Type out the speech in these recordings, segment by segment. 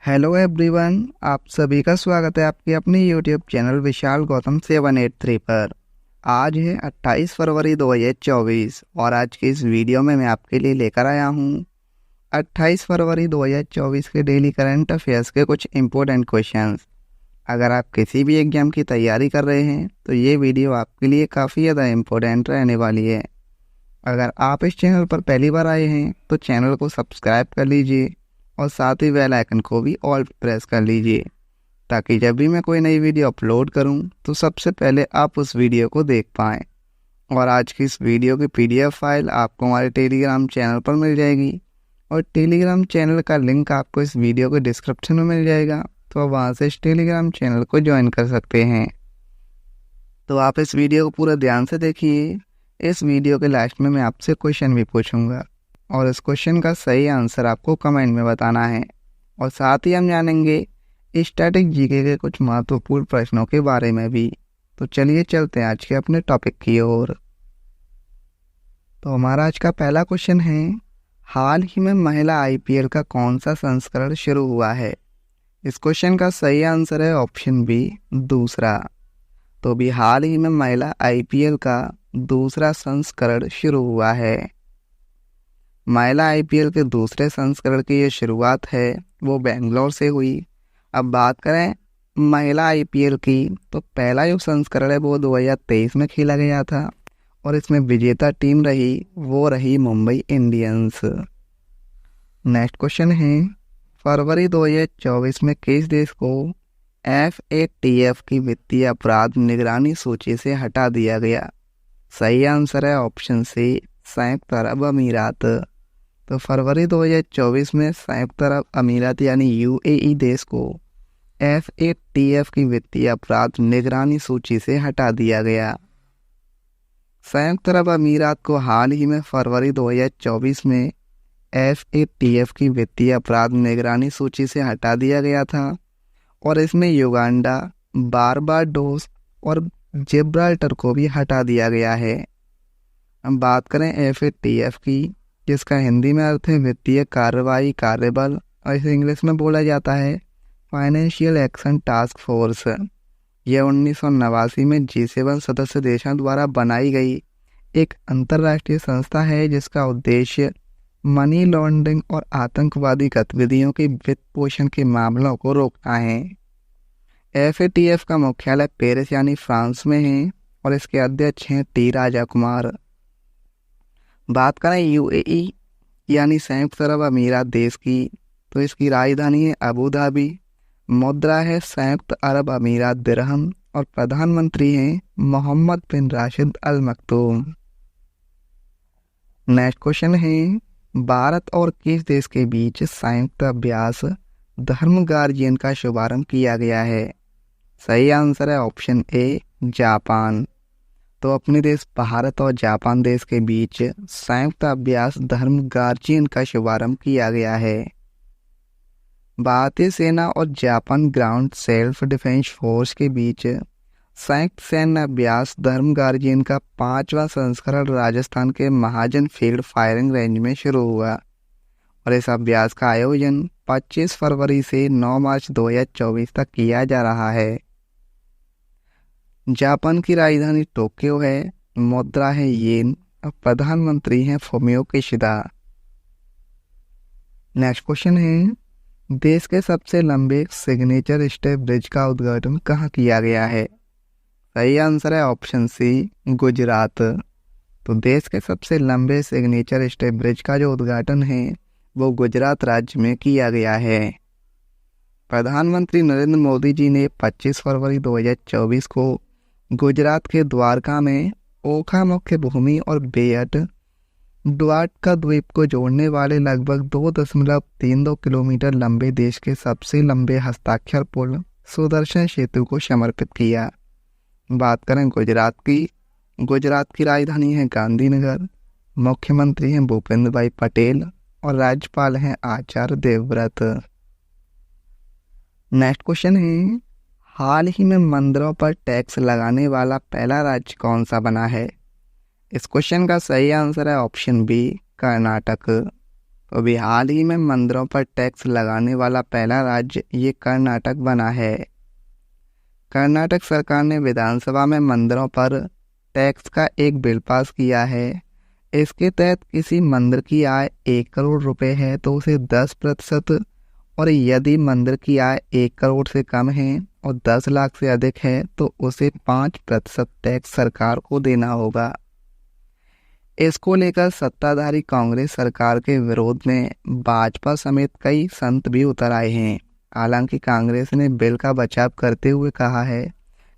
Hello everyone, आप सभी का स्वागत है आपके अपने यूट्यूब चैनल विशाल गौतम 783 पर। आज है 28 फरवरी 2024 और आज के इस वीडियो में मैं आपके लिए लेकर आया हूँ 28 फरवरी 2024 के डेली करंट अफेयर्स के कुछ इम्पोर्टेंट क्वेश्चंस। अगर आप किसी भी एग्जाम की तैयारी कर रहे हैं तो ये वीडियो आपके लिए काफ़ी ज़्यादा इम्पोर्टेंट रहने वाली है। अगर आप इस चैनल पर पहली बार आए हैं तो चैनल को सब्सक्राइब कर लीजिए और साथ ही बेल आइकन को भी ऑल प्रेस कर लीजिए ताकि जब भी मैं कोई नई वीडियो अपलोड करूं तो सबसे पहले आप उस वीडियो को देख पाएँ। और आज की इस वीडियो की पीडीएफ फाइल आपको हमारे टेलीग्राम चैनल पर मिल जाएगी और टेलीग्राम चैनल का लिंक आपको इस वीडियो के डिस्क्रिप्शन में मिल जाएगा, तो आप वहाँ से इस टेलीग्राम चैनल को ज्वाइन कर सकते हैं। तो आप इस वीडियो को पूरा ध्यान से देखिए। इस वीडियो के लास्ट में मैं आपसे क्वेश्चन भी पूछूंगा और इस क्वेश्चन का सही आंसर आपको कमेंट में बताना है। और साथ ही हम जानेंगे स्टैटिक जीके के कुछ महत्वपूर्ण प्रश्नों के बारे में भी। तो चलिए चलते हैं आज के अपने टॉपिक की ओर। तो हमारा आज का पहला क्वेश्चन है, हाल ही में महिला आईपीएल का कौन सा संस्करण शुरू हुआ है? इस क्वेश्चन का सही आंसर है ऑप्शन बी, दूसरा। तो भी हाल ही में महिला आईपीएल का दूसरा संस्करण शुरू हुआ है। महिला आईपीएल के दूसरे संस्करण की ये शुरुआत है वो बेंगलोर से हुई। अब बात करें महिला आईपीएल की तो पहला जो संस्करण है वो 2023 में खेला गया था और इसमें विजेता टीम वो रही मुंबई इंडियंस। नेक्स्ट क्वेश्चन है, फरवरी 2024 में किस देश को FATF की वित्तीय अपराध निगरानी सूची से हटा दिया गया? सही आंसर है ऑप्शन सी, संयुक्त अरब अमीरात। तो फरवरी 2024 में संयुक्त अरब अमीरात यानी UAE देश को FATF की वित्तीय अपराध निगरानी सूची से हटा दिया गया। संयुक्त अरब अमीरात को हाल ही में फरवरी 2024 में FATF की वित्तीय अपराध निगरानी सूची से हटा दिया गया था और इसमें युगांडा, बारबाडोस और जिब्राल्टर को भी हटा दिया गया है। हम बात करें FATF की, जिसका हिंदी में अर्थ है वित्तीय कार्रवाई कार्यबल और इसे इंग्लिश में बोला जाता है फाइनेंशियल एक्शन टास्क फोर्स। यह 1989 में G7 सदस्य देशों द्वारा बनाई गई एक अंतर्राष्ट्रीय संस्था है जिसका उद्देश्य मनी लॉन्ड्रिंग और आतंकवादी गतिविधियों के वित्त पोषण के मामलों को रोकना है। FATF का मुख्यालय पेरिस यानी फ्रांस में है और इसके अध्यक्ष हैं T राजा कुमार। बात करें UAE यानी संयुक्त अरब अमीरात देश की, तो इसकी राजधानी है अबू धाबी, मुद्रा है संयुक्त अरब अमीरात दिरहम और प्रधानमंत्री हैं मोहम्मद बिन राशिद अल मक्तूम। नेक्स्ट क्वेश्चन है, भारत और किस देश के बीच संयुक्त अभ्यास धर्म गार्जियन का शुभारंभ किया गया है? सही आंसर है ऑप्शन ए, जापान। तो अपने देश भारत और जापान देश के बीच संयुक्त अभ्यास धर्म गार्जियन का शुभारंभ किया गया है। भारतीय सेना और Japan ground self defence force के बीच संयुक्त सैन्य अभ्यास धर्म गार्जियन का 5वां संस्करण राजस्थान के महाजन फील्ड फायरिंग रेंज में शुरू हुआ और इस अभ्यास का आयोजन 25 फरवरी से 9 मार्च 2024 तक किया जा रहा है। जापान की राजधानी टोक्यो है, मुद्रा है येन और प्रधानमंत्री हैं फुमियो किशिदा। नेक्स्ट क्वेश्चन है, देश के सबसे लंबे सिग्नेचर स्टेप ब्रिज का उद्घाटन कहाँ किया गया है? सही आंसर है ऑप्शन सी, गुजरात। तो देश के सबसे लंबे सिग्नेचर स्टेप ब्रिज का जो उद्घाटन है वो गुजरात राज्य में किया गया है। प्रधानमंत्री नरेंद्र मोदी जी ने 25 फरवरी 2024 को गुजरात के द्वारका में ओखा मुख्य भूमि और बेअट द्वारका द्वीप को जोड़ने वाले लगभग 2.32 किलोमीटर लंबे देश के सबसे लंबे हस्ताक्षर पुल सुदर्शन सेतु को समर्पित किया। बात करें गुजरात की राजधानी है गांधीनगर, मुख्यमंत्री हैं भूपेंद्र भाई पटेल और राज्यपाल हैं आचार्य देवव्रत। नेक्स्ट क्वेश्चन है, हाल ही में मंदिरों पर टैक्स लगाने वाला पहला राज्य कौन सा बना है? इस क्वेश्चन का सही आंसर है ऑप्शन बी, कर्नाटक। तो अभी हाल ही में मंदिरों पर टैक्स लगाने वाला पहला राज्य ये कर्नाटक बना है। कर्नाटक सरकार ने विधानसभा में मंदिरों पर टैक्स का एक बिल पास किया है। इसके तहत किसी मंदिर की आय 1 करोड़ रुपए है तो उसे 10%, और यदि मंदिर की आय 1 करोड़ से कम है और 10 लाख से अधिक है तो उसे 5% टैक्स सरकार को देना होगा। इसको लेकर सत्ताधारी कांग्रेस सरकार के विरोध में भाजपा समेत कई संत भी उतर आए हैं। हालांकि कांग्रेस ने बिल का बचाव करते हुए कहा है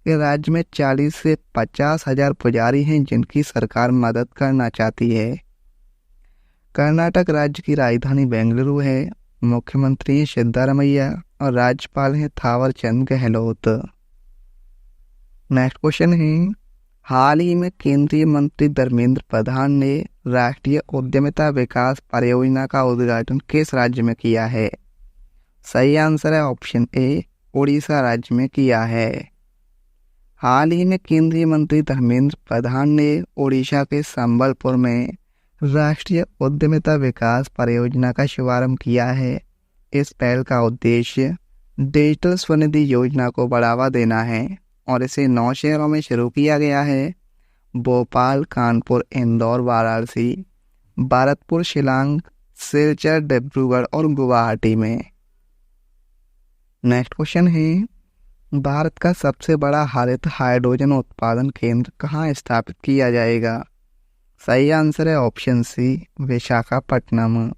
कि राज्य में 40 से 50 हजार पुजारी हैं जिनकी सरकार मदद करना चाहती है। कर्नाटक राज्य की राजधानी बेंगलुरु है। मुख्यमंत्री सिद्धारमैया और राज्यपाल हैं थावरचंद गहलोत। नेक्स्ट क्वेश्चन है, हाल ही में केंद्रीय मंत्री धर्मेंद्र प्रधान ने राष्ट्रीय उद्यमिता विकास परियोजना का उद्घाटन किस राज्य में किया है? सही आंसर है ऑप्शन ए, उड़ीसा राज्य में किया है। हाल ही में केंद्रीय मंत्री धर्मेंद्र प्रधान ने उड़ीसा के संबलपुर में राष्ट्रीय उद्यमिता विकास परियोजना का शुभारंभ किया है। इस पहल का उद्देश्य डिजिटल स्वनिधि योजना को बढ़ावा देना है और इसे 9 शहरों में शुरू किया गया है: भोपाल, कानपुर, इंदौर, वाराणसी, भरतपुर, शिलांग, सिलचर, डिब्रूगढ़ और गुवाहाटी में। नेक्स्ट क्वेश्चन है, भारत का सबसे बड़ा हरित हाइड्रोजन उत्पादन केंद्र कहाँ स्थापित किया जाएगा? सही आंसर है ऑप्शन सी, विशाखापट्टनम।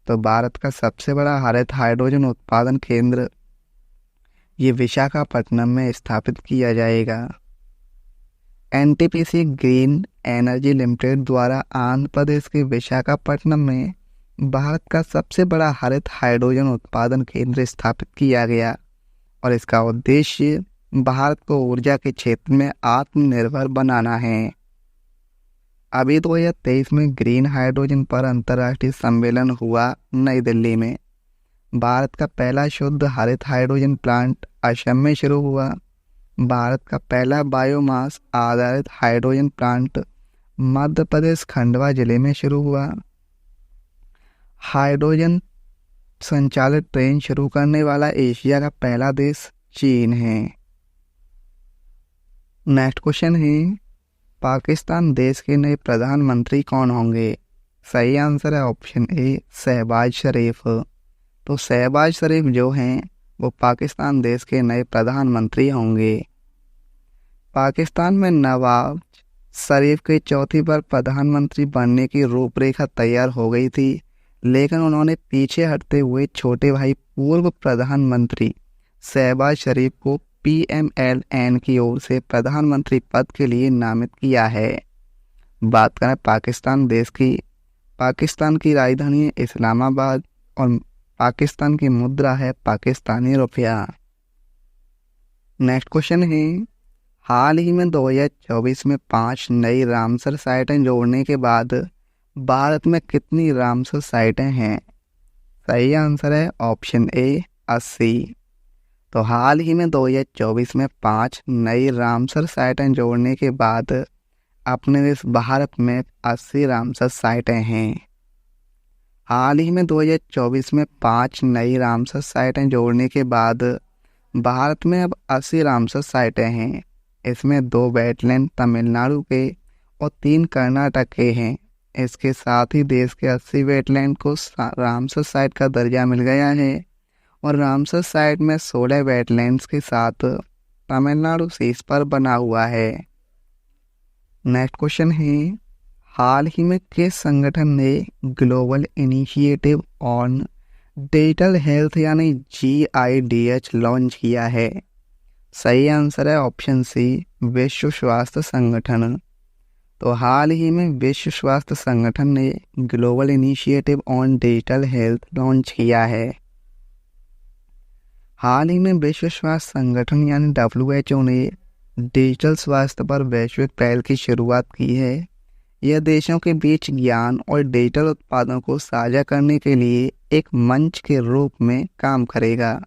तो भारत का सबसे बड़ा हरित हाइड्रोजन उत्पादन केंद्र ये विशाखापट्टनम में स्थापित किया जाएगा। एनटीपीसी ग्रीन एनर्जी लिमिटेड द्वारा आंध्र प्रदेश के विशाखापट्टनम में भारत का सबसे बड़ा हरित हाइड्रोजन उत्पादन केंद्र स्थापित किया गया और इसका उद्देश्य भारत को ऊर्जा के क्षेत्र में आत्मनिर्भर बनाना है। अभी 2023 में ग्रीन हाइड्रोजन पर अंतर्राष्ट्रीय सम्मेलन हुआ नई दिल्ली में। भारत का पहला शुद्ध हरित हाइड्रोजन प्लांट असम में शुरू हुआ। भारत का पहला बायोमास आधारित हाइड्रोजन प्लांट मध्य प्रदेश खंडवा जिले में शुरू हुआ। हाइड्रोजन संचालित ट्रेन शुरू करने वाला एशिया का पहला देश चीन है। नेक्स्ट क्वेश्चन है, पाकिस्तान देश के नए प्रधानमंत्री कौन होंगे? सही आंसर है ऑप्शन ए, शहबाज शरीफ। तो शहबाज शरीफ जो हैं वो पाकिस्तान देश के नए प्रधानमंत्री होंगे। पाकिस्तान में नवाज शरीफ के चौथी बार प्रधानमंत्री बनने की रूपरेखा तैयार हो गई थी, लेकिन उन्होंने पीछे हटते हुए छोटे भाई पूर्व प्रधानमंत्री शहबाज शरीफ को PMLN की ओर से प्रधानमंत्री पद के लिए नामित किया है। बात करें पाकिस्तान देश की, पाकिस्तान की राजधानी है इस्लामाबाद और पाकिस्तान की मुद्रा है पाकिस्तानी रुपया। नेक्स्ट क्वेश्चन है, हाल ही में 2024 में 5 नई रामसर साइटें जोड़ने के बाद भारत में कितनी रामसर साइटें हैं? सही आंसर है ऑप्शन ए, 80। तो हाल ही में 2024 में 5 नई रामसर साइटें जोड़ने के बाद अपने देश भारत में 80 रामसर साइटें हैं। हाल ही में 2024 में 5 नई रामसर साइटें जोड़ने के बाद भारत में अब 80 रामसर साइटें हैं। इसमें 2 वेटलैंड तमिलनाडु के और 3 कर्नाटक के हैं। इसके साथ ही देश के 80 वेटलैंड को रामसर साइट का दर्जा मिल गया है और रामसर साइट में 16 वेटलैंड्स के साथ तमिलनाडु शीर्ष पर बना हुआ है। नेक्स्ट क्वेश्चन है, हाल ही में किस संगठन ने global initiative on digital health यानी GIDH लॉन्च किया है? सही आंसर है ऑप्शन सी, विश्व स्वास्थ्य संगठन। तो हाल ही में विश्व स्वास्थ्य संगठन ने global initiative on digital health launch किया है। हाल ही में विश्व स्वास्थ्य संगठन यानी WHO ने डिजिटल स्वास्थ्य पर वैश्विक पहल की शुरुआत की है। यह देशों के बीच ज्ञान और डिजिटल उत्पादों को साझा करने के लिए एक मंच के रूप में काम करेगा।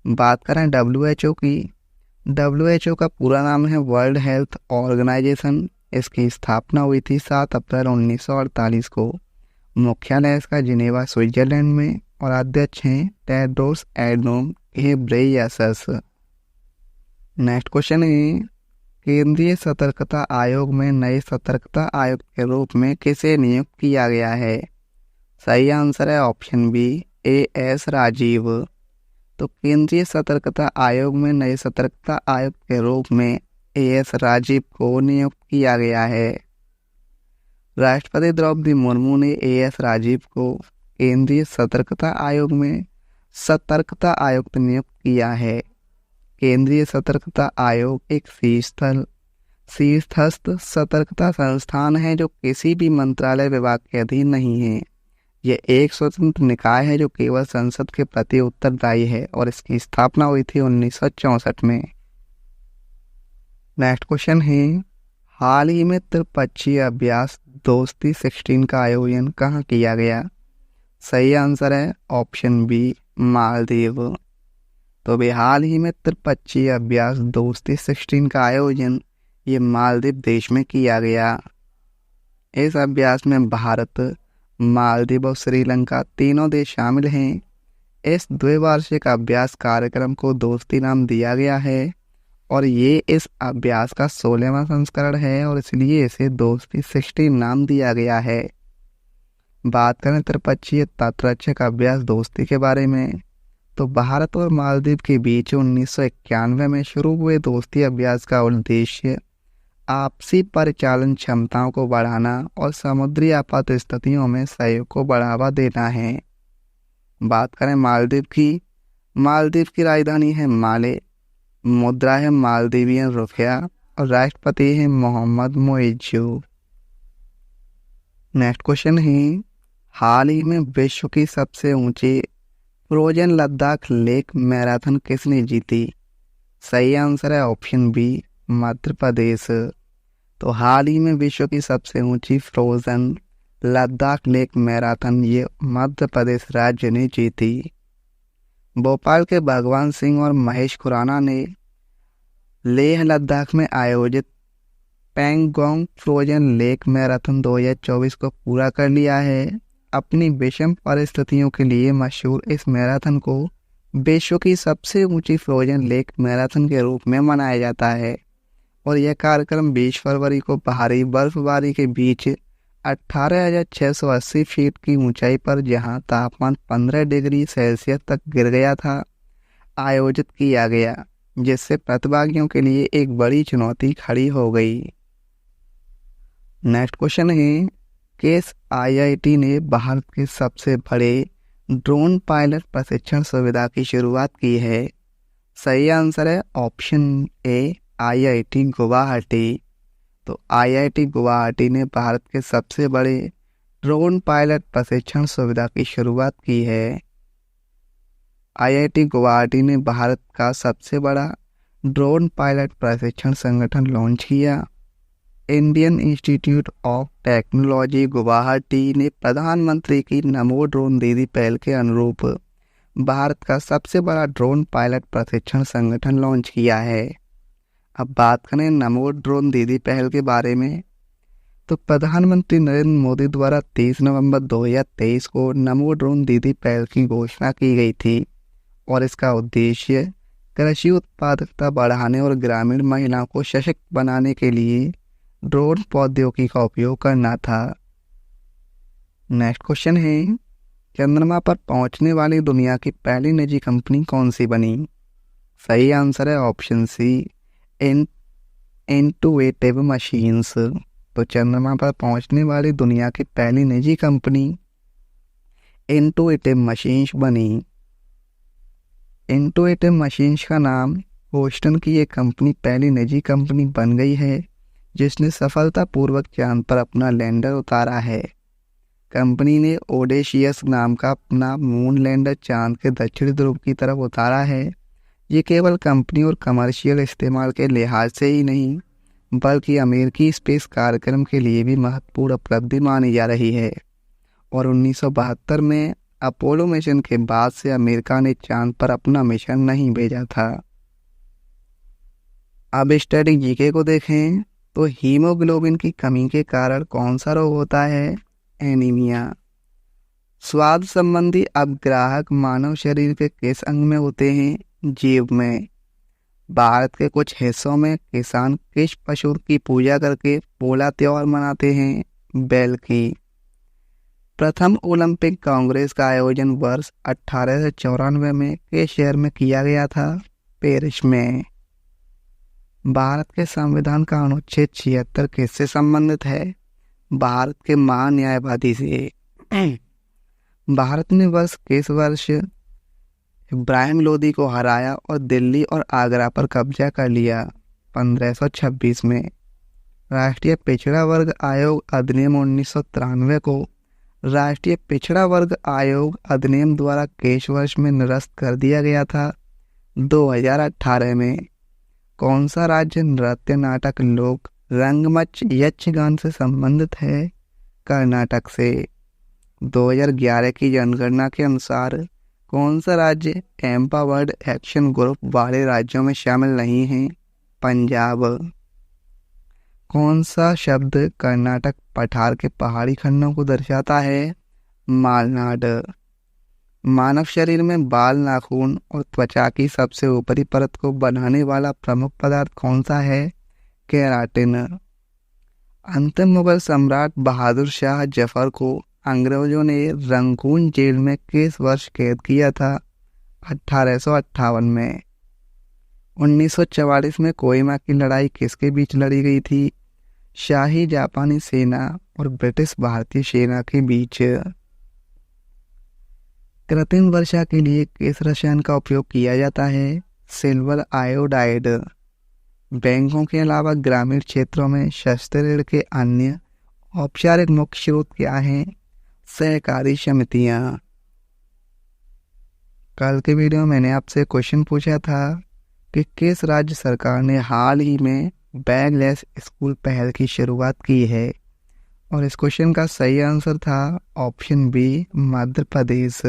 बात करें WHO की, WHO का पूरा नाम है वर्ल्ड हेल्थ ऑर्गेनाइजेशन। इसकी स्थापना हुई थी 7 अप्रैल 1948 को मुख्यालय इसका जिनेवा स्विट्जरलैंड में और अध्यक्ष हैं Tedros Adhanom Ghebreyesus. Next question है, केंद्रीय सतर्कता आयोग में नए सतर्कता आयुक्त के रूप में किसे नियुक्त किया गया है? सही आंसर है ऑप्शन बी एएस राजीव। तो केंद्रीय सतर्कता आयोग में नए सतर्कता आयुक्त के रूप में एएस राजीव को नियुक्त किया गया है। राष्ट्रपति द्रौपदी मुर्मू ने एएस राजीव को केंद्रीय सतर्कता आयोग में सतर्कता आयुक्त नियुक्त किया है। केंद्रीय सतर्कता आयोग एक शीर्षस्थ सतर्कता संस्थान है जो किसी भी मंत्रालय विभाग के अधीन नहीं है। यह एक स्वतंत्र निकाय है जो केवल संसद के प्रति उत्तरदायी है और इसकी स्थापना हुई थी 1964 में। नेक्स्ट क्वेश्चन है, हाल ही में त्रिपक्षीय अभ्यास दोस्ती 16 का आयोजन कहाँ किया गया? सही आंसर है ऑप्शन बी मालदीव। तो भी हाल ही में त्रिपक्षीय अभ्यास दोस्ती 16 का आयोजन ये मालदीव देश में किया गया। इस अभ्यास में भारत, मालदीव और श्रीलंका तीनों देश शामिल हैं। इस द्विवार्षिक अभ्यास कार्यक्रम को दोस्ती नाम दिया गया है और ये इस अभ्यास का 16वां संस्करण है और इसलिए इसे दोस्ती 16 नाम दिया गया है। बात करें त्रिपक्षीय तटरक्षक अभ्यास दोस्ती के बारे में, तो भारत और मालदीव के बीच 1991 में शुरू हुए दोस्ती अभ्यास का उद्देश्य आपसी परिचालन क्षमताओं को बढ़ाना और समुद्री आपात स्थितियों में सहयोग को बढ़ावा देना है। बात करें मालदीव की राजधानी है माले, मुद्रा है मालदीवियन रुपया और राष्ट्रपति है मोहम्मद मोइज़ू। नेक्स्ट क्वेश्चन है, हाल ही में विश्व की सबसे ऊंची फ्रोजन लद्दाख लेक मैराथन किसने जीती? सही आंसर है ऑप्शन बी मध्य प्रदेश। तो हाल ही में विश्व की सबसे ऊंची फ्रोजन लद्दाख लेक मैराथन ये मध्य प्रदेश राज्य ने जीती। भोपाल के भगवान सिंह और महेश खुराना ने लेह लद्दाख में आयोजित पैंगोंग फ्रोजन लेक मैराथन 2024 को पूरा कर लिया है। अपनी विषम परिस्थितियों के लिए मशहूर इस मैराथन को विश्व की सबसे ऊंची फ्रोजन लेक मैराथन के रूप में मनाया जाता है और यह कार्यक्रम 20 फरवरी को भारी बर्फबारी के बीच 18,680 फीट की ऊंचाई पर, जहां तापमान 15 डिग्री सेल्सियस तक गिर गया था, आयोजित किया गया, जिससे प्रतिभागियों के लिए एक बड़ी चुनौती खड़ी हो गई। नेक्स्ट क्वेश्चन है, किस आईआईटी ने भारत के सबसे बड़े ड्रोन पायलट प्रशिक्षण सुविधा की शुरुआत की है? सही आंसर है ऑप्शन ए आईआईटी गुवाहाटी। तो आईआईटी गुवाहाटी ने भारत के सबसे बड़े ड्रोन पायलट प्रशिक्षण सुविधा की शुरुआत की है। आईआईटी गुवाहाटी ने भारत का सबसे बड़ा ड्रोन पायलट प्रशिक्षण संगठन लॉन्च किया। Indian institute of technology Guwahati ने प्रधानमंत्री की नमो ड्रोन दीदी पहल के अनुरूप भारत का सबसे बड़ा ड्रोन पायलट प्रशिक्षण संगठन लॉन्च किया है। अब बात करें नमो ड्रोन दीदी पहल के बारे में, तो प्रधानमंत्री नरेंद्र मोदी द्वारा 30 नवंबर 2023 को नमो ड्रोन दीदी पहल की घोषणा की गई थी और इसका उद्देश्य कृषि उत्पादकता बढ़ाने और ग्रामीण महिलाओं को सशक्त बनाने के लिए ड्रोन प्रौद्योगिकी का उपयोग करना था। नेक्स्ट क्वेश्चन है, चंद्रमा पर पहुंचने वाली दुनिया की पहली निजी कंपनी कौन सी बनी? सही आंसर है ऑप्शन सी इंटुइटिव मशीन्स। तो चंद्रमा पर पहुंचने वाली दुनिया की पहली निजी कंपनी इंटुइटिव मशीन्स बनी। इंटुइटिव मशीन्स का नाम ह्यूस्टन की एक कंपनी पहली निजी कंपनी बन गई है जिसने सफलतापूर्वक चांद पर अपना लैंडर उतारा है। कंपनी ने ओडेशियस नाम का अपना मून लैंडर चांद के दक्षिणी ध्रुव की तरफ उतारा है। ये केवल कंपनी और कमर्शियल इस्तेमाल के लिहाज से ही नहीं बल्कि अमेरिकी स्पेस कार्यक्रम के लिए भी महत्वपूर्ण उपलब्धि मानी जा रही है और 1972 में अपोलो मिशन के बाद से अमेरिका ने चांद पर अपना मिशन नहीं भेजा था। अब स्टैटिक जीके को देखें तो हीमोग्लोबिन की कमी के कारण कौन सा रोग होता है? एनीमिया। स्वाद संबंधी अपग्राहक मानव शरीर के किस अंग में होते हैं? जीभ में। भारत के कुछ हिस्सों में किसान किस पशु की पूजा करके पोला त्योहार मनाते हैं? बैल की। प्रथम ओलंपिक कांग्रेस का आयोजन वर्ष 1894 में किस शहर में किया गया था? पेरिस में। भारत के संविधान का अनुच्छेद 76 किससे संबंधित है? भारत के महान्यायवादी से। भारत ने किस वर्ष इब्राहिम लोदी को हराया और दिल्ली और आगरा पर कब्जा कर लिया? 1526 में। राष्ट्रीय पिछड़ा वर्ग आयोग अधिनियम 1993 को राष्ट्रीय पिछड़ा वर्ग आयोग अधिनियम द्वारा किस वर्ष में निरस्त कर दिया गया था? 2018 में। कौन सा राज्य नृत्य नाटक लोक रंगमंच यक्षगान से संबंधित है? कर्नाटक से। 2011 की जनगणना के अनुसार कौन सा राज्य एम्पावर्ड एक्शन ग्रुप वाले राज्यों में शामिल नहीं है? पंजाब। कौन सा शब्द कर्नाटक पठार के पहाड़ी खंडों को दर्शाता है? मालनाड। मानव शरीर में बाल, नाखून और त्वचा की सबसे ऊपरी परत को बनाने वाला प्रमुख पदार्थ कौन सा है? केराटिन। अंतिम मुगल सम्राट बहादुर शाह जफर को अंग्रेजों ने रंगून जेल में किस वर्ष कैद किया था? 1858 में। 1944 में कोहिमा की लड़ाई किसके बीच लड़ी गई थी? शाही जापानी सेना और ब्रिटिश भारतीय सेना के बीच। कृत्रिम वर्षा के लिए किस रसायन का उपयोग किया जाता है? Silver iodide. बैंकों के अलावा ग्रामीण क्षेत्रों में सस्ते ऋण के अन्य औपचारिक मुख्य स्रोत क्या हैं? सहकारी समितियां। कल के वीडियो में मैंने आपसे क्वेश्चन पूछा था कि किस राज्य सरकार ने हाल ही में बैगलेस स्कूल पहल की शुरुआत की है, और इस क्वेश्चन का सही आंसर था ऑप्शन बी, मध्य प्रदेश।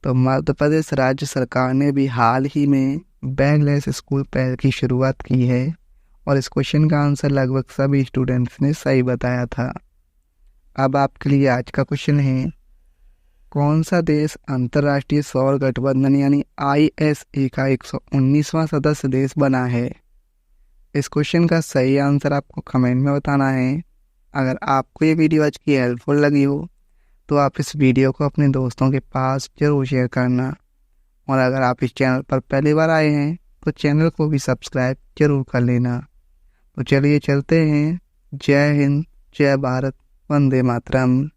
तो मध्य प्रदेश राज्य सरकार ने भी हाल ही में बैगलेस स्कूल पहल की शुरुआत की है, और इस क्वेश्चन का आंसर लगभग सभी स्टूडेंट्स ने सही बताया था। अब आपके लिए आज का क्वेश्चन है, कौन सा देश अंतर्राष्ट्रीय सौर गठबंधन यानी ISA का 119वां सदस्य देश बना है? इस क्वेश्चन का सही आंसर आपको कमेंट में बताना है। अगर आपको ये वीडियो आज की हेल्पफुल लगी हो तो आप इस वीडियो को अपने दोस्तों के पास जरूर शेयर करना, और अगर आप इस चैनल पर पहली बार आए हैं तो चैनल को भी सब्सक्राइब जरूर कर लेना। तो चलिए चलते हैं। जय हिंद, जय भारत, वंदे मातरम।